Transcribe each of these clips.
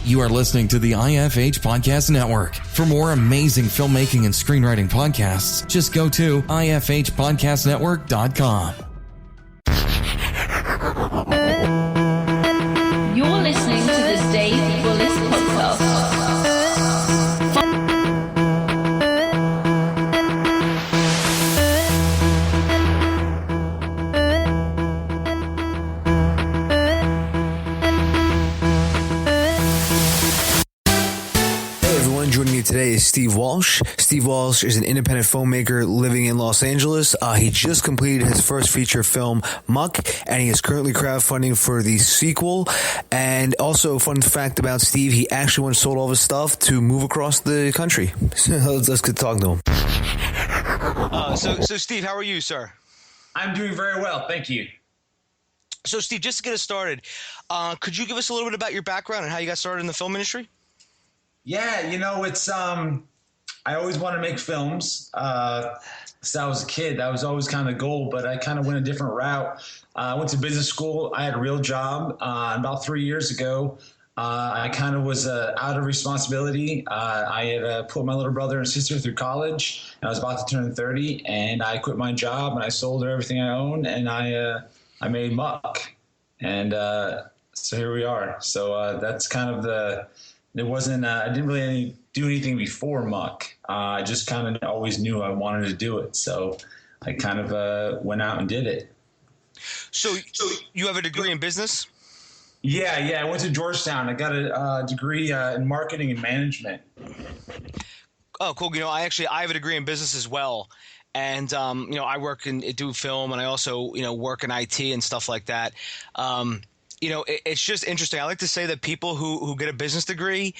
You are listening to the IFH Podcast Network. For more amazing filmmaking and screenwriting podcasts, just go to ifhpodcastnetwork.com. You're listening to the Dave Bullis Podcast. Joining me today is Steve Wolsh. Steve Wolsh is an independent filmmaker living in Los Angeles. He just completed his first feature film, Muck, and he is currently crowdfunding for the sequel. And also, fun fact about Steve, he actually once sold all of his stuff to move across the country. So let's get talking to him. So Steve, how are you, sir? I'm doing very well, thank you. So Steve, just to get us started, could you give us a little bit about your background and how you got started in the film industry? Yeah, it's I always wanted to make films. Since I was a kid, that was always kind of the goal, but I kind of went a different route. I went to business school. I had a real job. About 3 years ago, I kind of was out of responsibility. I had put my little brother and sister through college, and I was about to turn 30, and I quit my job, and I sold everything I owned, and I made Muck. And so here we are. So that's kind of it wasn't, I didn't really do anything before Muck. I just kind of always knew I wanted to do it. So I kind of went out and did it. So you have a degree in business? Yeah. I went to Georgetown. I got a degree in marketing and management. Oh, cool. I have a degree in business as well. And, I work and do film, and I also, work in IT and stuff like that. It's just interesting. I like to say that people who get a business degree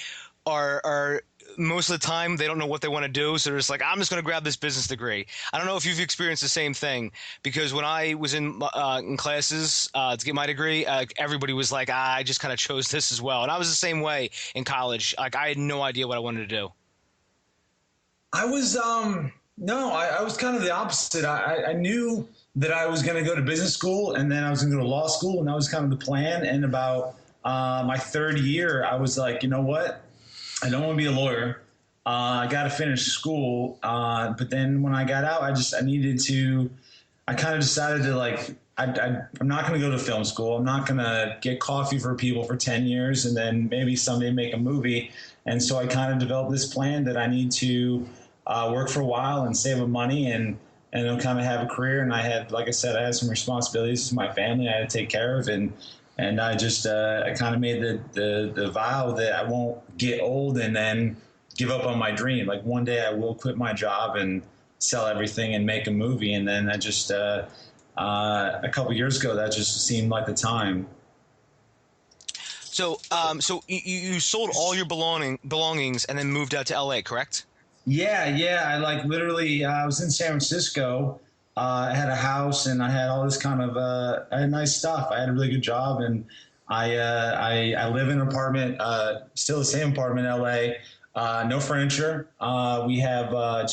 are most of the time they don't know what they want to do. So they're just like, I'm just going to grab this business degree. I don't know if you've experienced the same thing, because when I was in classes to get my degree, everybody was like, I just kind of chose this as well. And I was the same way in college. Like, I had no idea what I wanted to do. I was I was kind of the opposite. I knew that I was going to go to business school, and then I was going to go to law school, and that was kind of the plan. And about my third year, I was like, you know what? I don't want to be a lawyer. I got to finish school. But then when I got out, I kind of decided to I'm not going to go to film school. I'm not going to get coffee for people for 10 years and then maybe someday make a movie. And so I kind of developed this plan that I need to work for a while and save up money and kind of have a career. And I had, like I said, I had some responsibilities to my family I had to take care of. And I just, I kind of made the vow that I won't get old and then give up on my dream. Like, one day I will quit my job and sell everything and make a movie. And then I just, a couple years ago, that just seemed like the time. So you sold all your belongings and then moved out to LA, correct? Yeah. I I was in San Francisco. I had a house and I had all this kind of, I had nice stuff. I had a really good job, and I live in an apartment, still the same apartment in LA. No furniture. We have I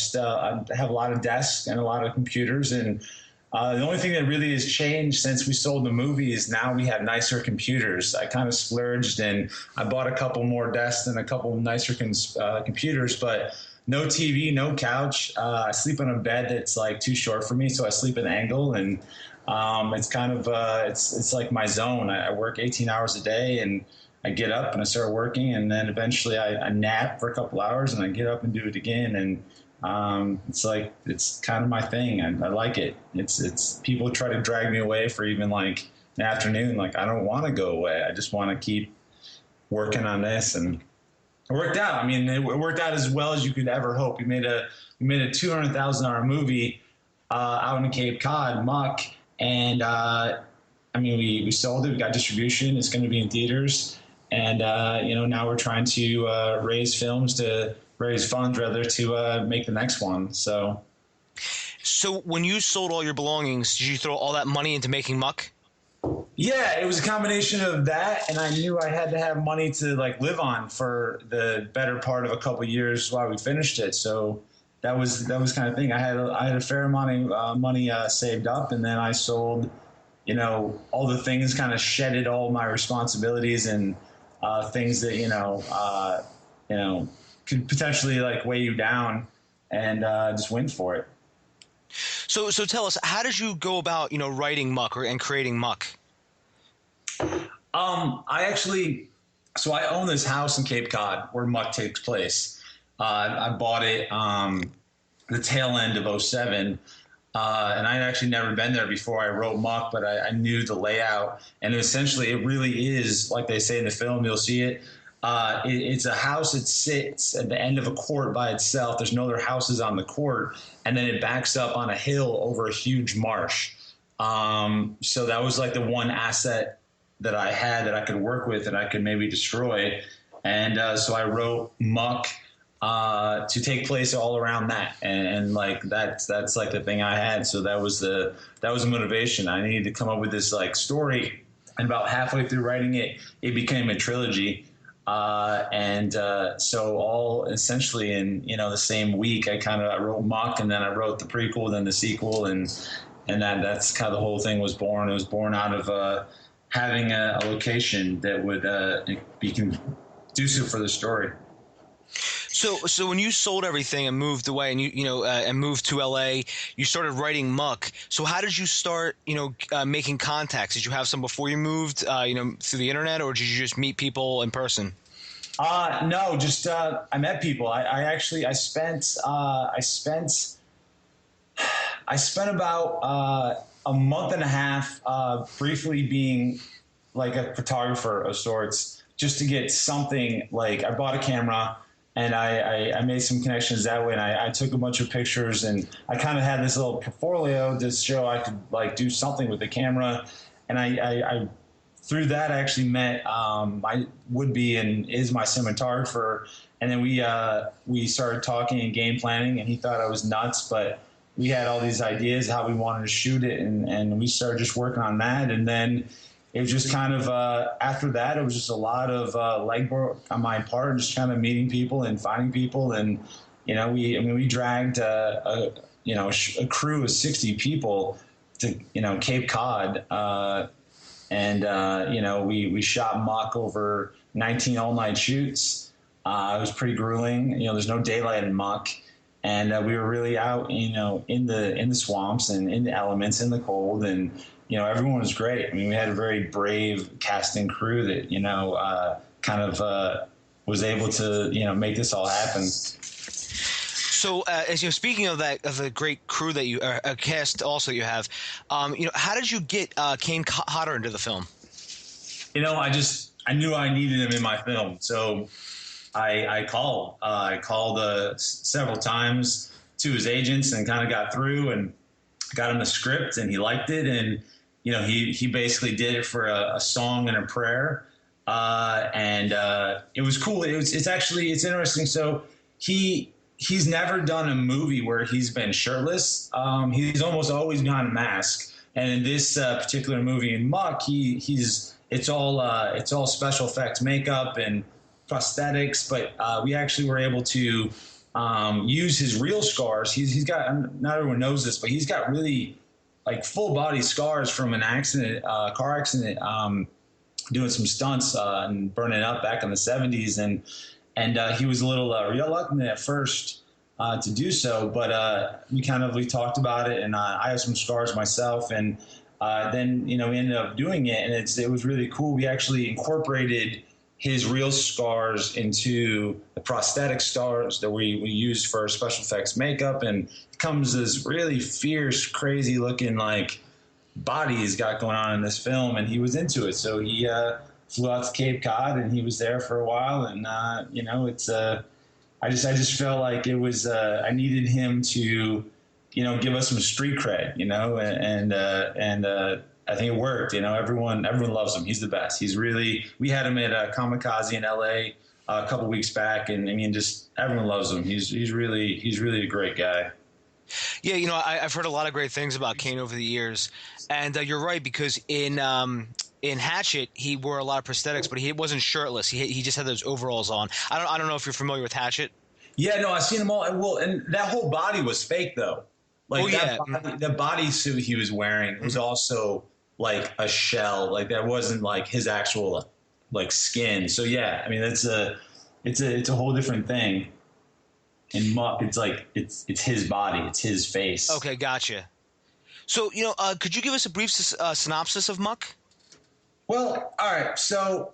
have a lot of desks and a lot of computers, and the only thing that really has changed since we sold the movie is now we have nicer computers. I kind of splurged and I bought a couple more desks and a couple nicer computers, but no TV, no couch. I sleep on a bed that's like too short for me, so I sleep at an angle, and it's kind of it's like my zone. I work 18 hours a day, and I get up and I start working, and then eventually I nap for a couple hours, and I get up and do it again, and it's kind of my thing. I like it. It's people try to drag me away for even like an afternoon. Like, I don't want to go away. I just want to keep working on this, and it worked out. I mean, it worked out as well as you could ever hope. We made a $200,000 movie out in Cape Cod, Muck, and we sold it. We got distribution. It's going to be in theaters, and now we're trying to raise funds to make the next one. So when you sold all your belongings, did you throw all that money into making Muck? Yeah, it was a combination of that, and I knew I had to have money to live on for the better part of a couple of years while we finished it. So that was kind of thing. I had a fair amount of money saved up, and then I sold, all the things, kind of shedded all my responsibilities, and things that could potentially like weigh you down, and just went for it. So tell us, how did you go about writing Muck and creating Muck? I own this house in Cape Cod where Muck takes place. I bought it the tail end of '07. And I'd actually never been there before I wrote Muck, but I knew the layout. And essentially, it really is, like they say in the film, you'll see it. It's a house that sits at the end of a court by itself. There's no other houses on the court. And then it backs up on a hill over a huge marsh. So that was like the one asset that I had that I could work with and I could maybe destroy. And so I wrote Muck to take place all around that, and like that's like the thing I had. So that was the motivation. I needed to come up with this like story, and about halfway through writing it, it became a trilogy. So all essentially in the same week, I wrote Muck, and then I wrote the prequel, then the sequel, and that's how the whole thing was born. It was born out of having a location that would be conducive for the story. So when you sold everything and moved away, and and moved to LA, you started writing Muck. So how did you start making contacts? Did you have some before you moved through the internet, or did you just meet people in person? No, just I met people. I spent about a month and a half briefly being like a photographer of sorts, just to get something. Like I bought a camera, and I made some connections that way, and I took a bunch of pictures, and I kind of had this little portfolio to show I could like do something with the camera. And I through that I actually met my would-be and is my cinematographer, and then we started talking and game planning, and he thought I was nuts, but we had all these ideas how we wanted to shoot it, and we started just working on that. And then it was just kind of after that, it was just a lot of legwork on my part, just kind of meeting people and finding people. And we dragged a crew of 60 people to Cape Cod, we shot Muck over 19 all-night shoots. It was pretty grueling. There's no daylight in Muck. And we were really out, in the swamps and in the elements, in the cold, and everyone was great. I mean, we had a very brave casting crew that was able to make this all happen. So, as speaking of that, of the great crew that you cast, also you have, how did you get Kane Hodder into the film? I knew I needed him in my film, so I called. I called several times to his agents and kind of got through and got him the script, and he liked it. And he basically did it for a song and a prayer, and it was cool. It's interesting. So he's never done a movie where he's been shirtless. He's almost always got a mask. And in this particular movie in Muck, it's all special effects, makeup, and prosthetics, but we actually were able to use his real scars. He's got, not everyone knows this, but he's got really like full body scars from an accident, car accident, doing some stunts and burning up back in the 70s. And he was a little reluctant at first to do so, but we talked about it, and I have some scars myself, and then we ended up doing it, and it was really cool. We actually incorporated his real scars into the prosthetic scars that we used for special effects makeup, and it comes this really fierce, crazy looking like body he's got going on in this film, and he was into it. So he flew out to Cape Cod, and he was there for a while, and I just felt like it was I needed him to give us some street cred, and I think it worked. Everyone loves him. He's the best. We had him at Kamikaze in LA a couple weeks back, and I mean, just everyone loves him. He's really a great guy. Yeah, I've heard a lot of great things about Kane over the years, and you're right, because in Hatchet he wore a lot of prosthetics, but he wasn't shirtless. He just had those overalls on. I don't know if you're familiar with Hatchet. Yeah, no, I've seen them all. Well, and that whole body was fake though. Like the bodysuit he was wearing was also like a shell. Like that wasn't like his actual like skin. So yeah, I mean, it's a whole different thing. In Muck, it's like it's his body, it's his face. Okay, gotcha. So, could you give us a brief synopsis of Muck? Well, all right. So,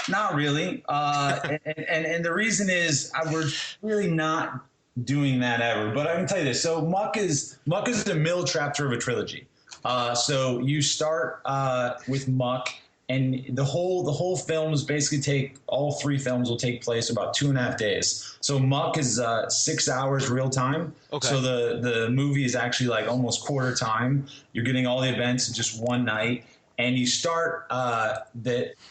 not really. And the reason is we're really not doing that ever. But I can tell you this. So, Muck is the middle chapter of a trilogy. So you start with Muck, and the whole films basically all three films will take place about 2.5 days. So Muck is 6 hours real time. Okay. So the movie is actually like almost quarter time. You're getting all the events in just one night, and you start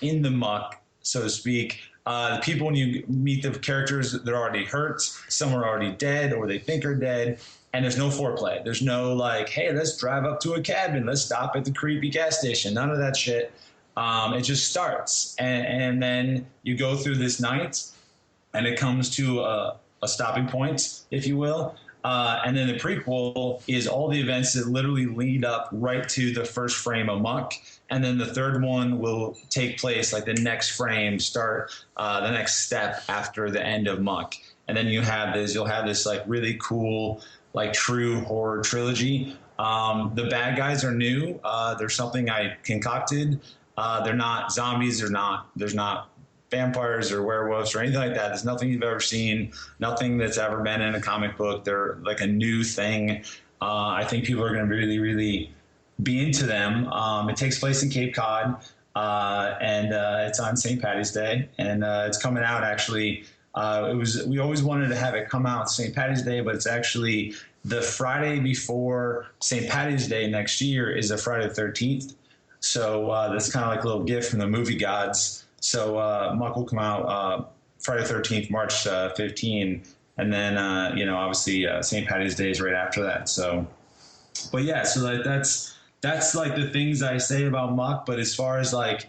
in the Muck, so to speak. The people, when you meet the characters, they're already hurt. Some are already dead, or they think are dead. And there's no foreplay. There's no like, hey, let's drive up to a cabin. Let's stop at the creepy gas station. None of that shit. It just starts. And then you go through this night, and it comes to a stopping point, if you will. And then the prequel is all the events that literally lead up right to the first frame of Muck. And then the third one will take place, like the next frame, start the next step after the end of Muck. And then you'll have this like really cool, like true horror trilogy. The bad guys are new. There's something I concocted. They're not zombies. There's not vampires or werewolves or anything like that. There's nothing you've ever seen, nothing that's ever been in a comic book. They're like a new thing. I think people are going to really, really be into them. It takes place in Cape Cod, and it's on St. Patty's Day, and it's coming out actually. We always wanted to have it come out St. Patty's Day, but it's actually the Friday before St. Patty's Day next year is a Friday the 13th. So that's kind of like a little gift from the movie gods. So Muck will come out Friday the 13th, March 15, and then obviously St. Patty's Day is right after that. So, but yeah, so that's like the things I say about Muck. But as far as like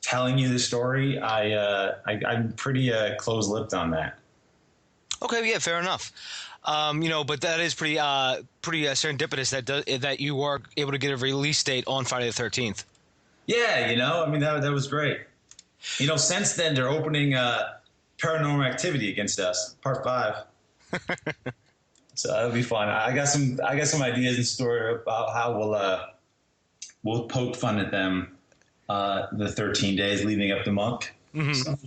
telling you the story, I'm pretty close-lipped on that. Okay, yeah, fair enough. But that is pretty serendipitous that you are able to get a release date on Friday the 13th. Yeah, I mean that was great. Since then they're opening Paranormal Activity against us, Part 5. So that'll be fun. I got some ideas in store about how we'll poke fun at them the 13 days leading up to Muck. Mm-hmm. So.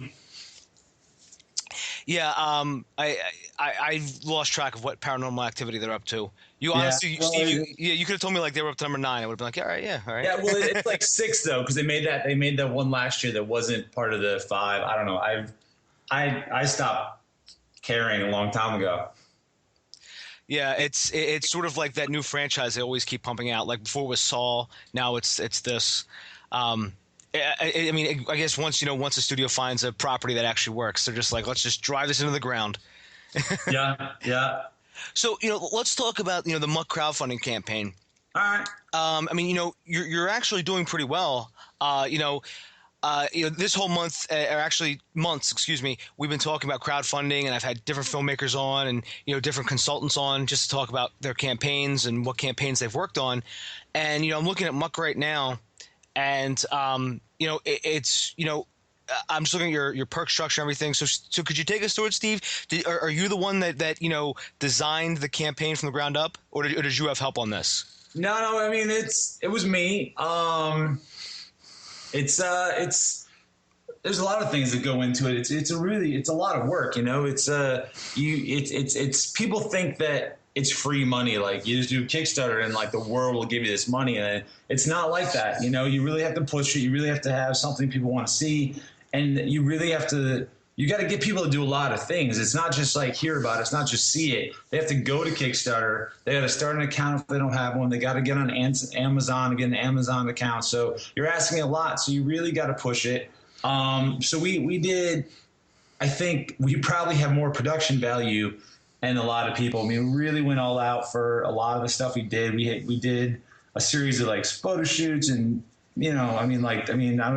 Yeah, I lost track of what Paranormal Activity they're up to. Honestly, Steve, you could have told me like they were up to number 9. I would have been like, all right. Yeah, well, it's like 6 though, because they made that one last year that wasn't part of the 5. I don't know. I stopped caring a long time ago. Yeah, it's sort of like that new franchise they always keep pumping out. Like before it was Saw, now it's this. I mean, I guess once a studio finds a property that actually works, they're just like, let's just drive this into the ground. Yeah. So, let's talk about, the Muck crowdfunding campaign. All right. I mean, you're actually doing pretty well. This whole month, or actually months, excuse me, we've been talking about crowdfunding, and I've had different filmmakers on and, different consultants on just to talk about their campaigns and what campaigns they've worked on. And, I'm looking at Muck right now. And it's I'm just looking at your perk structure and everything. So could you take us through it, Steve? Are you the one that designed the campaign from the ground up, or did you have help on this? No. I mean, it was me. It's there's a lot of things that go into it. It's a lot of work. It's people think that it's free money. Like you just do Kickstarter and like the world will give you this money, and it's not like that. You really have to push it. You really have to have something people want to see, and you really have to. You got to get people to do a lot of things. It's not just like hear about it. It's not just see it. They have to go to Kickstarter. They got to start an account if they don't have one. They got to get on Amazon to get an Amazon account. So you're asking a lot. So you really got to push it. So we did. I think we probably have more production value. And a lot of people, I mean, really went all out for a lot of the stuff we did. We did a series of like photo shoots and, I don't know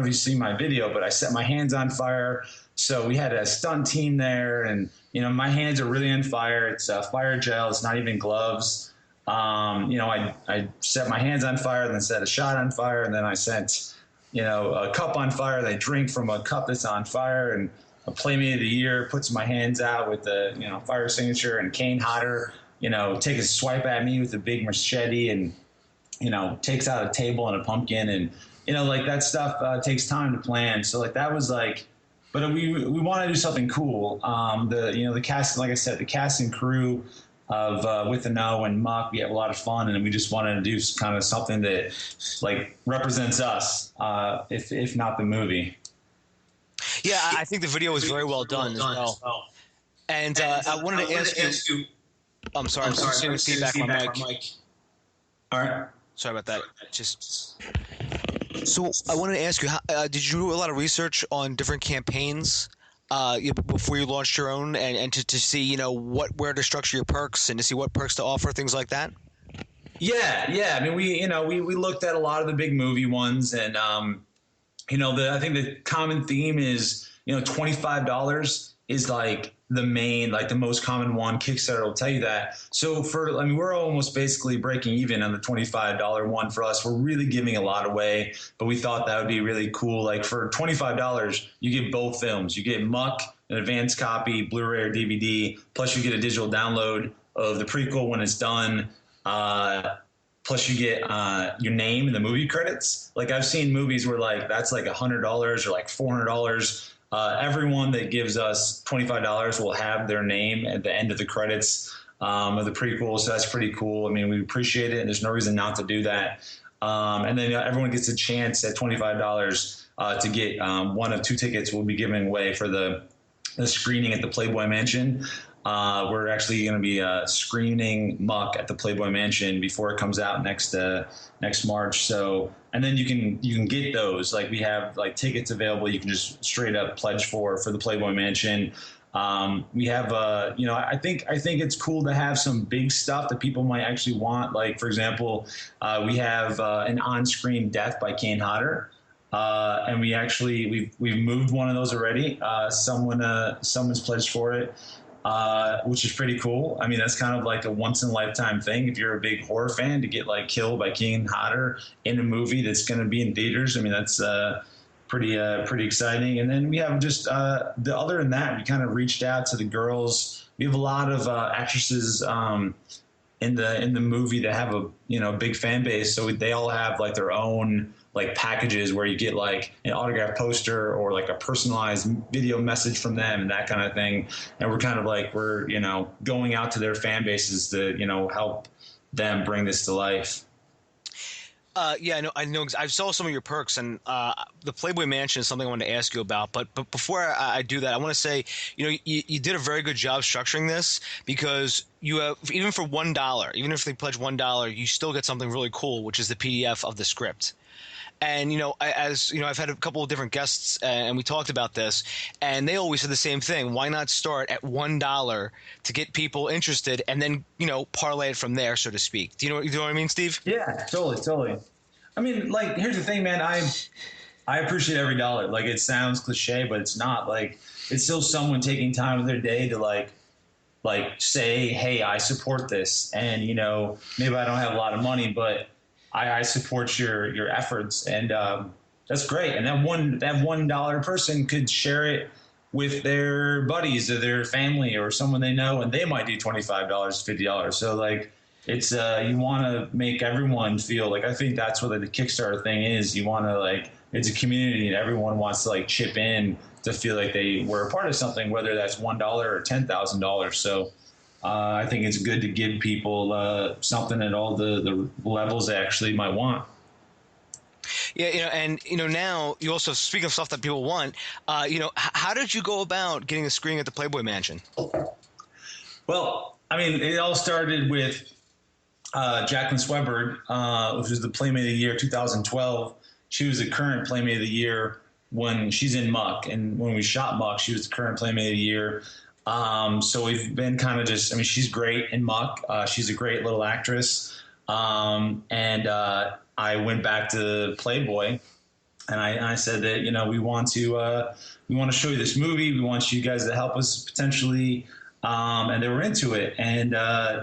if you see my video, but I set my hands on fire. So we had a stunt team there and, my hands are really on fire. It's fire gel. It's not even gloves. I set my hands on fire, then set a shot on fire. And then I sent a cup on fire. They drink from a cup that's on fire, and a Playmate of the Year puts my hands out with the, fire signature, and Kane Hodder, take a swipe at me with a big machete and, takes out a table and a pumpkin, and, like that stuff takes time to plan. So like that was like, but we want to do something cool. The cast, like I said, the cast and crew of With the No and Muck, we have a lot of fun, and we just wanted to do kind of something that like represents us, if not the movie. Yeah, I think the video was very well done as well. And I wanted to ask you. I'm sorry, I'm seeing feedback on my mic. All right. Sorry about that. So I wanted to ask you, did you do a lot of research on different campaigns before you launched your own, and to see where to structure your perks and to see what perks to offer, things like that? Yeah. I mean, we looked at a lot of the big movie ones, and I think the common theme is $25 is like the main, like the most common one. Kickstarter will tell you that. So we're almost basically breaking even on the $25 one for us. We're really giving a lot away, but we thought that would be really cool. Like for $25, you get both films. You get Muck, an advanced copy, Blu-ray or DVD, plus you get a digital download of the prequel when it's done. Plus you get your name in the movie credits. Like I've seen movies where like that's like $100 or like $400. Everyone that gives us $25 will have their name at the end of the credits of the prequel. So that's pretty cool. I mean, we appreciate it, and there's no reason not to do that. And then everyone gets a chance at $25 to get one of two tickets we'll be giving away for the screening at the Playboy Mansion. We're actually going to be screening Muck at the Playboy Mansion before it comes out next March. So, and then you can get those. Like we have like tickets available. You can just straight up pledge for the Playboy Mansion. We have I think it's cool to have some big stuff that people might actually want. Like for example, we have an on-screen death by Kane Hodder. And we've moved one of those already. Someone's pledged for it. Which is pretty cool. I mean, that's kind of like a once in a lifetime thing. If you're a big horror fan, to get like killed by Kane Hodder in a movie that's going to be in theaters, I mean, that's pretty exciting. And then we have just other than that, we kind of reached out to the girls. We have a lot of actresses in the movie that have a big fan base, so they all have like their own like packages where you get like an autographed poster or like a personalized video message from them and that kind of thing. And we're kind of like we're going out to their fan bases to help them bring this to life. Yeah, I know. I saw some of your perks, and the Playboy Mansion is something I wanted to ask you about. But before I do that, I want to say, you did a very good job structuring this, because you have, even for $1, even if they pledge $1, you still get something really cool, which is the PDF of the script. And, I've had a couple of different guests and we talked about this, and they always said the same thing. Why not start at $1 to get people interested and then, parlay it from there, so to speak? Do you know what I mean, Steve? Yeah, totally. I mean, like, here's the thing, man. I appreciate every dollar. Like, it sounds cliche, but it's not. Like, it's still someone taking time of their day to like say, hey, I support this. And, maybe I don't have a lot of money, but I support your efforts, and that's great. And that $1 person could share it with their buddies or their family or someone they know, and they might do $25, $50. So like, it's you want to make everyone feel like, I think that's what the Kickstarter thing is. You want to like, it's a community, and everyone wants to like chip in to feel like they were a part of something, whether that's $1 or $10,000. So. I think it's good to give people something at all the levels they actually might want. Yeah, and now you also, speak of stuff that people want. How did you go about getting a screening at the Playboy Mansion? Well, I mean, it all started with Jacqueline Swebberg, which was the Playmate of the Year 2012. She was the current Playmate of the Year when she's in Muck, and when we shot Muck, she was the current Playmate of the Year. So we've been kind of just, I mean, she's great in Muck. She's a great little actress. And I went back to Playboy, and I said that, we want to show you this movie. We want you guys to help us potentially. And they were into it. And,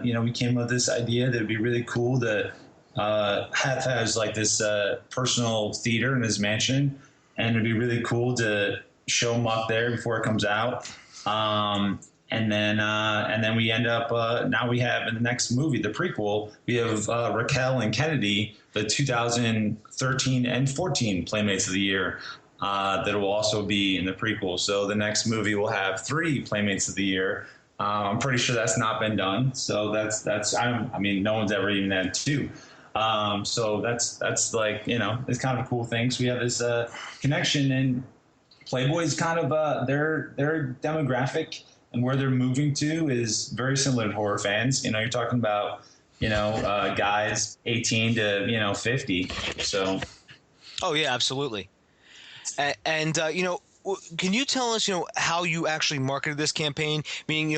we came up with this idea that it'd be really cool to Hef has like this personal theater in his mansion, and it'd be really cool to show Muck there before it comes out. And then we end up now we have in the next movie, the prequel, we have Raquel and Kennedy, the 2013 and 14 Playmates of the Year, that will also be in the prequel. So the next movie will have 3 Playmates of the Year. I'm pretty sure that's not been done. So that's I mean, no one's ever even had 2. So that's like, you know, it's kind of a cool thing. So we have this connection, and Playboy's kind of their demographic and where they're moving to is very similar to horror fans. You know, you're talking about, you know, guys 18 to, you know, 50. So. Oh yeah, absolutely. And you know, can you tell us, you know, how you actually marketed this campaign? Meaning,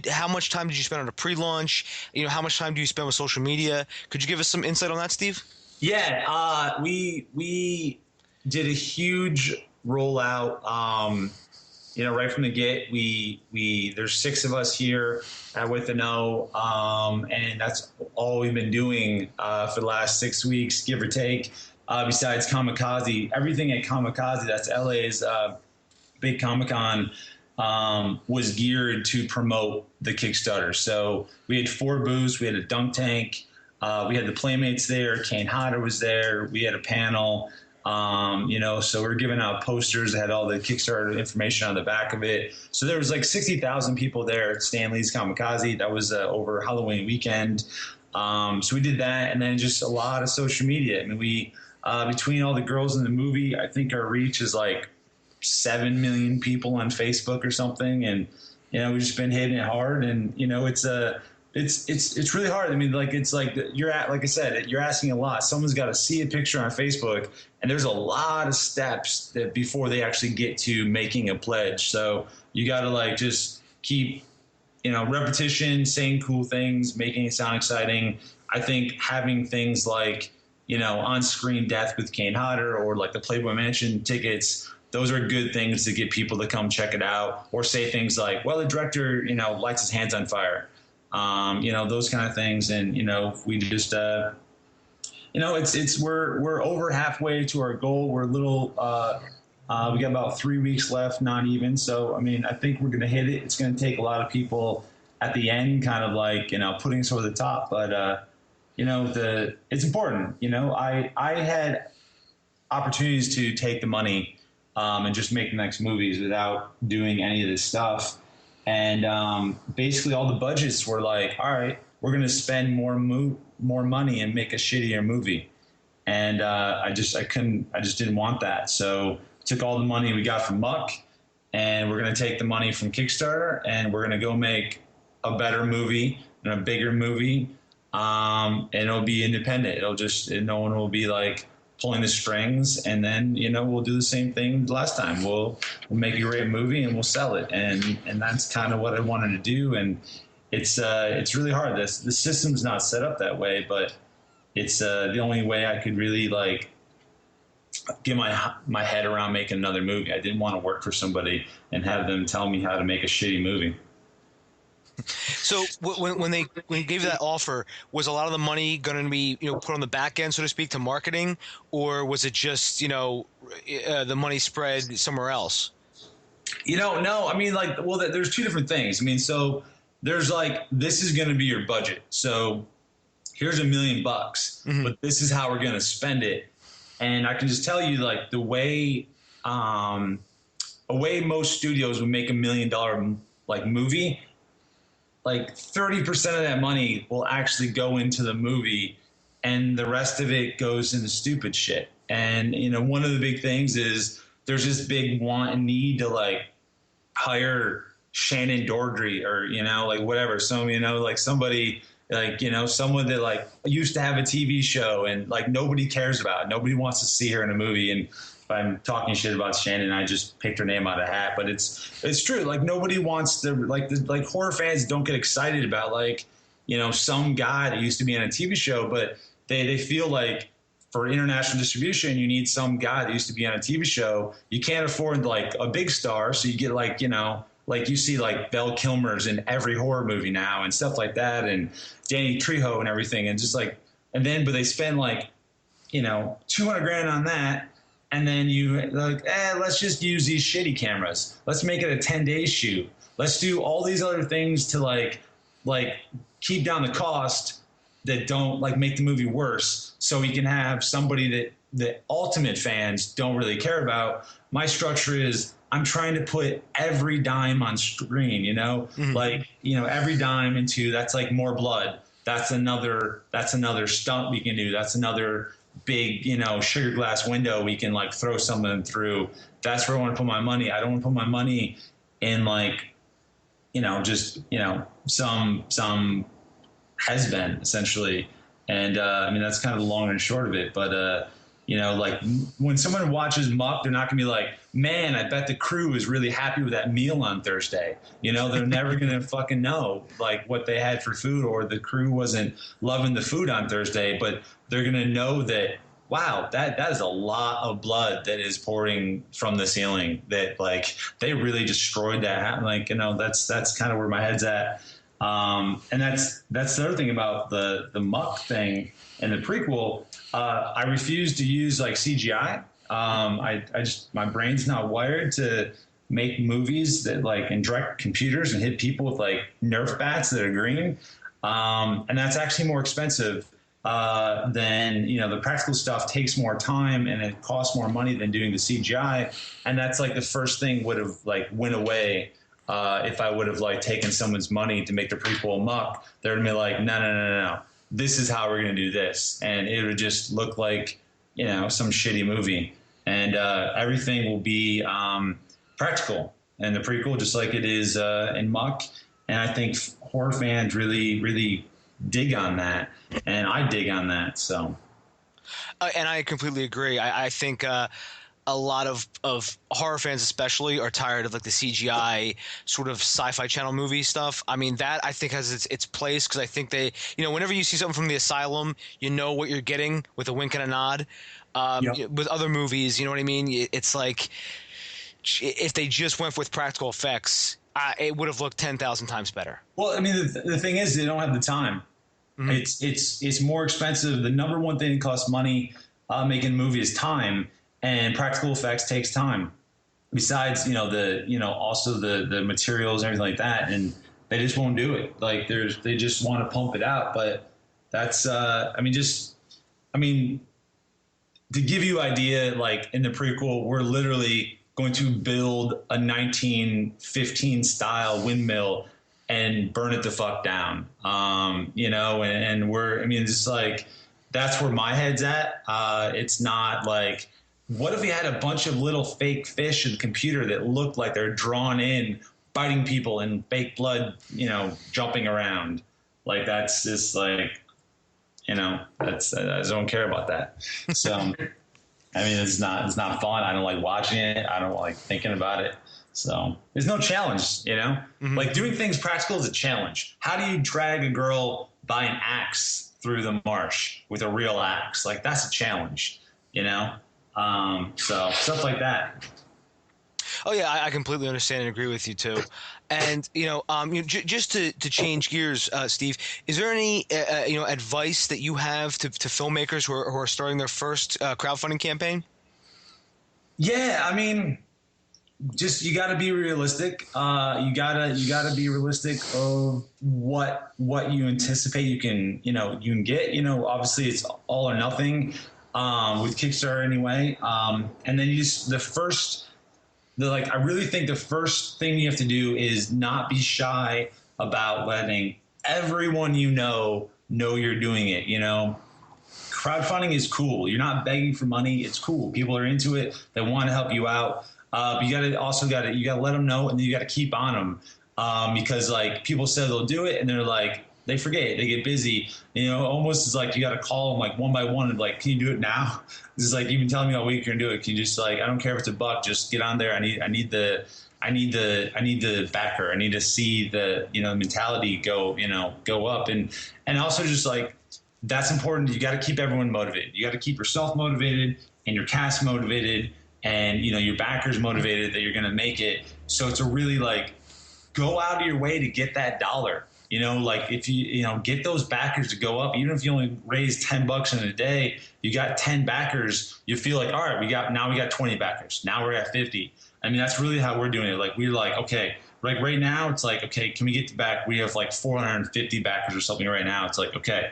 how much time did you spend on a pre-launch? You know, how much time do you spend with social media? Could you give us some insight on that, Steve? Yeah, we did a huge rollout. You know, right from the get, there's 6 of us here at With an O, and that's all we've been doing for the last 6 weeks, give or take. Besides Kamikaze, everything at Kamikaze, that's LA's big Comic-Con, was geared to promote the Kickstarter. So we had 4 booths, we had a dunk tank, we had the Playmates there, Kane was there, we had a panel. You know, so we're giving out posters that had all the Kickstarter information on the back of it. So there was like 60,000 people there at Stanley's Kamikaze. That was over Halloween weekend. So we did that, and then just a lot of social media. I mean, we between all the girls in the movie, I think our reach is like 7 million people on Facebook or something. And, you know, we've just been hitting it hard, and, you know, it's really hard. I mean, like, it's like like I said, you're asking a lot. Someone's got to see a picture on Facebook, and there's a lot of steps that before they actually get to making a pledge. So you got to like just keep, you know, repetition, saying cool things, making it sound exciting. I think having things like, you know, on-screen death with Kane Hodder, or like the Playboy Mansion tickets, those are good things to get people to come check it out, or say things like, well, the director, you know, lights his hands on fire. You know, those kind of things. And, you know, we just, you know, we're over halfway to our goal. We're a little, we got about 3 weeks left, not even. So, I mean, I think we're going to hit it. It's going to take a lot of people at the end, kind of like, you know, putting us over the top. But, you know, it's important. You know, I had opportunities to take the money and just make the next movies without doing any of this stuff. And basically all the budgets were like, all right, we're going to spend more money and make a shittier movie. And I just didn't want that. So took all the money we got from Muck, and we're going to take the money from Kickstarter, and we're going to go make a better movie and a bigger movie. And it'll be independent. No one will be like pulling the strings, and then, you know, we'll do the same thing last time. We'll make a great movie and we'll sell it. And that's kind of what I wanted to do. And it's really hard. The system's not set up that way, but it's the only way I could really like get my head around making another movie. I didn't want to work for somebody and have them tell me how to make a shitty movie. So when you gave you that offer, was a lot of the money going to be, you know, put on the back end, so to speak, to marketing, or was it just, you know, the money spread somewhere else? You know, no. I mean, like, well, there's 2 different things. I mean, so there's like, this is going to be your budget. So here's $1 million, but this is how we're going to spend it. And I can just tell you, like, the way most studios would make $1 million like movie, like 30% of that money will actually go into the movie, and the rest of it goes into stupid shit. And, you know, one of the big things is there's this big want and need to like hire Shannon Dordry or, you know, like whatever. So, you know, like somebody like, you know, someone that like used to have a TV show and like nobody cares about it. Nobody wants to see her in a movie. And if I'm talking shit about Shannon, I just picked her name out of a hat, but it's true. Like nobody wants to like horror fans don't get excited about like, you know, some guy that used to be on a TV show, but they feel like for international distribution, you need some guy that used to be on a TV show. You can't afford like a big star. So you get like, you know, like you see like Val Kilmer's in every horror movie now and stuff like that. And Danny Trejo and everything. And just like, but they spend like, 200 grand on that. And then let's just use these shitty cameras. Let's make it a 10-day shoot. Let's do all these other things to like keep down the cost that don't like make the movie worse. So we can have somebody that the ultimate fans don't really care about. My structure is I'm trying to put every dime on screen, every dime into, that's like more blood. That's another stunt we can do. That's another big, sugar glass window we can like throw something through. That's where I want to put my money. I don't want to put my money in some has-been essentially. And that's kind of the long and short of it. But when someone watches Muck, they're not gonna be like, man, I bet the crew is really happy with that meal on Thursday. They're never gonna fucking know like what they had for food, or the crew wasn't loving the food on Thursday, but they're gonna know that, wow, that is a lot of blood that is pouring from the ceiling, that like they really destroyed that. Like, that's kind of where my head's at. And that's the other thing about the Muck thing and the prequel. I refuse to use like CGI. I just, my brain's not wired to make movies that like in direct computers and hit people with like Nerf bats that are green. And that's actually more expensive than, the practical stuff takes more time and it costs more money than doing the CGI. And that's like the first thing would have like went away. If I would have like taken someone's money to make the prequel Muck, they're gonna be like, no. This is how we're going to do this. And it would just look like, some shitty movie. And everything will be practical in the prequel, just like it is in Muck. And I think horror fans really, really dig on that. And I dig on that. So. And I completely agree. I think a lot of horror fans especially are tired of like the CGI sort of sci-fi channel movie stuff. I mean, that I think has its place, because I think they, whenever you see something from the Asylum, you know what you're getting with a wink and a nod. Yep. With other movies, you know what I mean? It's like if they just went with practical effects, it would have looked 10,000 times better. Well, I mean, the thing is, they don't have the time. Mm-hmm. It's more expensive. The number one thing that costs money making a movie is time. And practical effects takes time. Besides, also the materials and everything like that, and they just won't do it. Like they just want to pump it out. But that's, to give you idea, like in the prequel, we're literally going to build a 1915 style windmill and burn it the fuck down. And we're, just like, that's where my head's at. It's not like, what if we had a bunch of little fake fish in the computer that looked like they're drawn in, biting people and fake blood, jumping around? Like, that's just like, I don't care about that. So, it's not fun. I don't like watching it. I don't like thinking about it. So there's no challenge, Mm-hmm. Like doing things practical is a challenge. How do you drag a girl by an axe through the marsh with a real axe? Like, that's a challenge, So stuff like that. Oh yeah, I completely understand and agree with you too. And just to change gears, Steve, is there any advice that you have to filmmakers who are starting their first crowdfunding campaign? Yeah, just you got to be realistic. You gotta be realistic of what you anticipate you can get. Obviously it's all or nothing. With Kickstarter anyway. And then I really think the first thing you have to do is not be shy about letting everyone know you're doing it. Crowdfunding is cool. You're not begging for money. It's cool. People are into it. They want to help you out. But you gotta let them know, and then you gotta keep on them. Because like people say they'll do it and they're like, they forget, they get busy, almost is like you got to call them like one by one and like, can you do it now? This is like, you've been telling me all week you're gonna do it. Can you just like, I don't care if it's $1, just get on there. I need the backer. I need to see the, mentality go up. And also just like, that's important. You got to keep everyone motivated. You got to keep yourself motivated and your cast motivated and, your backers motivated that you're going to make it. So it's a really like, go out of your way to get that dollar. Like if you get those backers to go up, even if you only raise $10 in a day, you got 10 backers, you feel like, all right, we got 20 backers. Now we're at 50. I mean, that's really how we're doing it. Like, we're like, okay, like right now it's like, okay, can we get to back? We have like 450 backers or something right now. It's like, okay,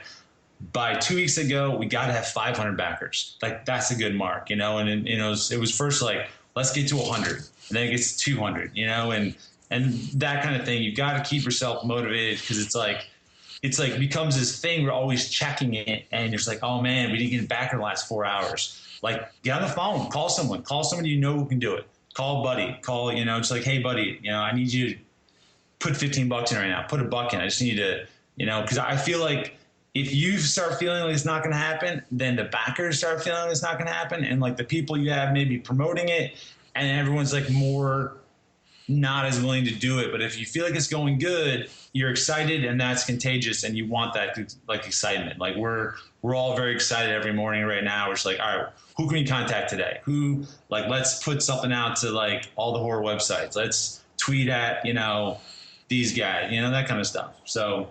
by 2 weeks ago, we got to have 500 backers. Like, that's a good mark, and it was first like, let's get to 100, and then it gets to 200, and that kind of thing. You've got to keep yourself motivated, because it's like becomes this thing. We're always checking it, and you're just like, oh man, we didn't get it back in the last 4 hours. Like, get on the phone, call someone who can do it. Call a buddy, just like, hey buddy, I need you to put $15 in right now. Put $1 in. I just need to, because I feel like if you start feeling like it's not going to happen, then the backers start feeling like it's not going to happen, and like the people you have maybe promoting it, and everyone's like more not as willing to do it. But if you feel like it's going good, you're excited, and that's contagious, and you want that like excitement. Like, we're all very excited every morning right now. We're just like, all right, who can we contact today? Let's put something out to like all the horror websites. Let's tweet at, these guys, that kind of stuff. So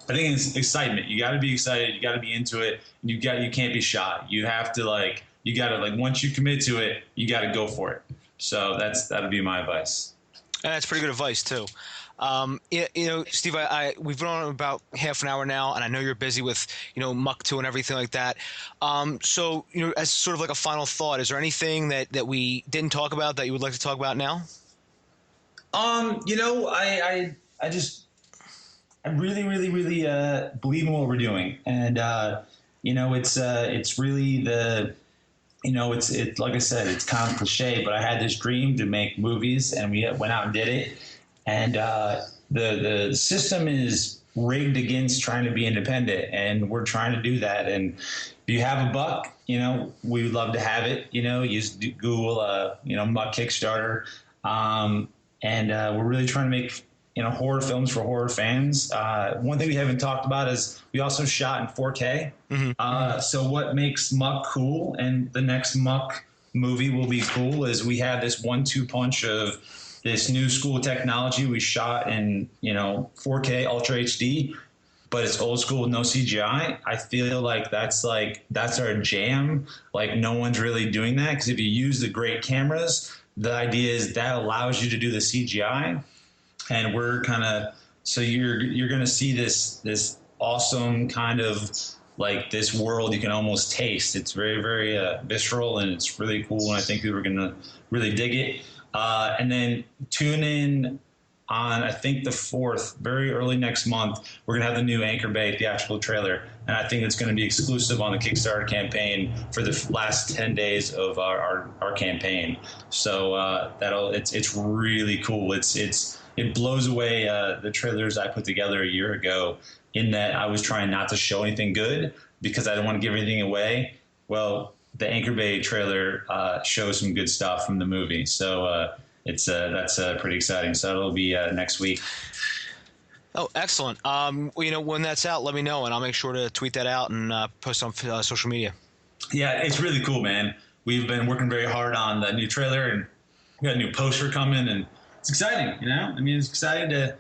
I think it's excitement. You got to be excited. You got to be into it. You can't be shy. You have to you got to once you commit to it, you got to go for it. So that'll be my advice. And that's pretty good advice too. Steve, we've been on about half an hour now, and I know you're busy with, Muck 2 and everything like that. So, as sort of like a final thought, is there anything that we didn't talk about that you would like to talk about now? I really, really, really believe in what we're doing, and it's really it's like I said, it's kind of cliche, but I had this dream to make movies, and we went out and did it. And the system is rigged against trying to be independent, and we're trying to do that. And if you have $1, we would love to have it. Use Google, Muck Kickstarter, and we're really trying to make horror films for horror fans. One thing we haven't talked about is we also shot in 4K. Mm-hmm. So what makes Muck cool, and the next Muck movie will be cool, is we have this 1-2 punch of this new school technology. We shot in 4K Ultra HD, but it's old school with no CGI. I feel like that's our jam. Like, no one's really doing that, because if you use the great cameras, the idea is that allows you to do the CGI. And we're so you're going to see this awesome kind of like this world you can almost taste. It's very, very visceral, and it's really cool. And I think people are going to really dig it. And then tune in on, I think, the 4th, very early next month. We're going to have the new Anchor Bay theatrical trailer. And I think it's going to be exclusive on the Kickstarter campaign for the last 10 days of our campaign. So it's really cool. It blows away the trailers I put together a year ago, in that I was trying not to show anything good because I didn't want to give anything away. Well, the Anchor Bay trailer shows some good stuff from the movie. So that's pretty exciting. So it'll be next week. Oh, excellent. When that's out, let me know, and I'll make sure to tweet that out and post on social media. Yeah, it's really cool, man. We've been working very hard on the new trailer, and we got a new poster coming, and it's exciting, it's exciting to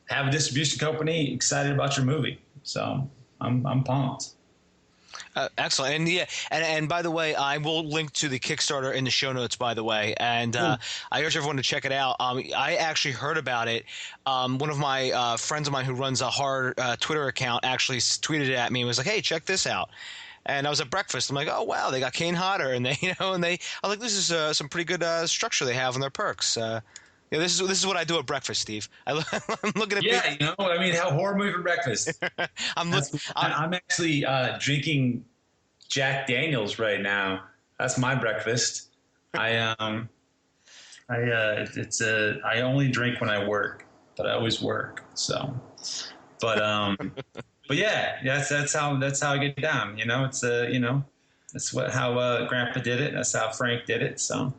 have a distribution company excited about your movie. So I'm pumped. Excellent. And and by the way, I will link to the Kickstarter in the show notes, by the way. And I urge everyone to check it out. I actually heard about it. One of my friends of mine who runs a horror Twitter account actually tweeted it at me and was like, hey, check this out. And I was at breakfast. I'm like, oh wow, they got Kane Hodder, and I was like, this is some pretty good structure they have in their perks. This is what I do at breakfast, Steve. I'm looking at how horror movie for breakfast. I'm actually drinking Jack Daniels right now. That's my breakfast. I only drink when I work, but I always work. So, but yeah, that's how I get down. That's how Grandpa did it. That's how Frank did it. So.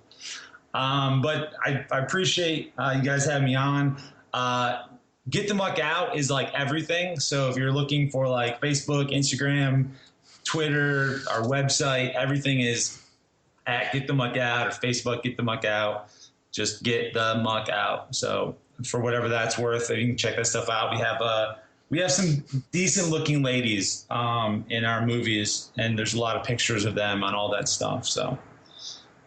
But I appreciate you guys having me on. Get the Muck Out is like everything. So if you're looking for like Facebook, Instagram, Twitter, our website, everything is at Get the Muck Out, or Facebook, Get the Muck Out. Just Get the Muck Out. So for whatever that's worth, you can check that stuff out. We have we have some decent looking ladies in our movies, and there's a lot of pictures of them on all that stuff. So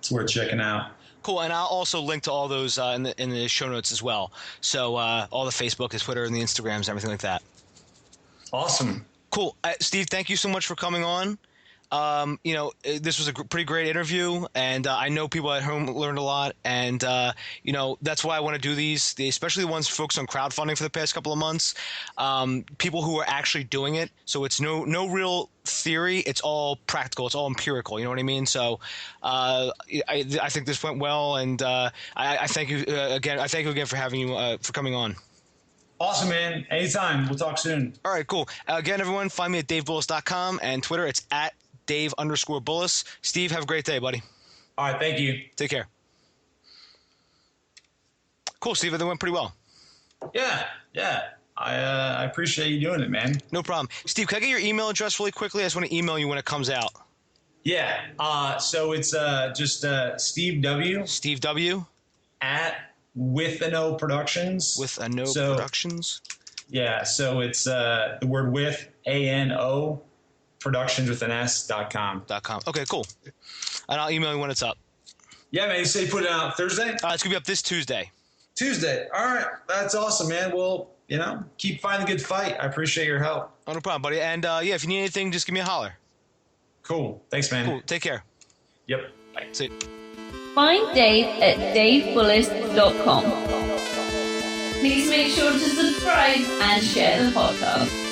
it's worth checking out. Cool, and I'll also link to all those in the show notes as well. So all the Facebook, the Twitter, and the Instagrams, everything like that. Awesome. Cool, Steve. Thank you so much for coming on. This was a pretty great interview, and I know people at home learned a lot, and that's why I want to do these, especially the ones focused on crowdfunding for the past couple of months. People who are actually doing it, so it's no real theory, it's all practical, it's all empirical. You know what I mean? So I think this went well, and I thank you again. I thank you again for having you for coming on. Awesome, man. Anytime. We'll talk soon. All right, cool. Again, everyone, find me at davebullis.com, and Twitter, it's at Dave_Bullis. Steve, have a great day, buddy. All right, thank you. Take care. Cool, Steve. That went pretty well. Yeah. I appreciate you doing it, man. No problem. Steve, can I get your email address really quickly? I just want to email you when it comes out. Yeah. So it's just Steve W. Steve W. at With a No Productions. With a No Productions. Yeah. So it's the word with ANO Productions with an S.com. Okay, cool. And I'll email you when it's up. Yeah, man. You say you put it out Thursday? It's going to be up this Tuesday. Tuesday. All right. That's awesome, man. Well, keep finding a good fight. I appreciate your help. Oh, no problem, buddy. And if you need anything, just give me a holler. Cool. Thanks, man. Cool. Take care. Yep. Bye. See you. Find Dave at davebullis.com. Please make sure to subscribe and share the podcast.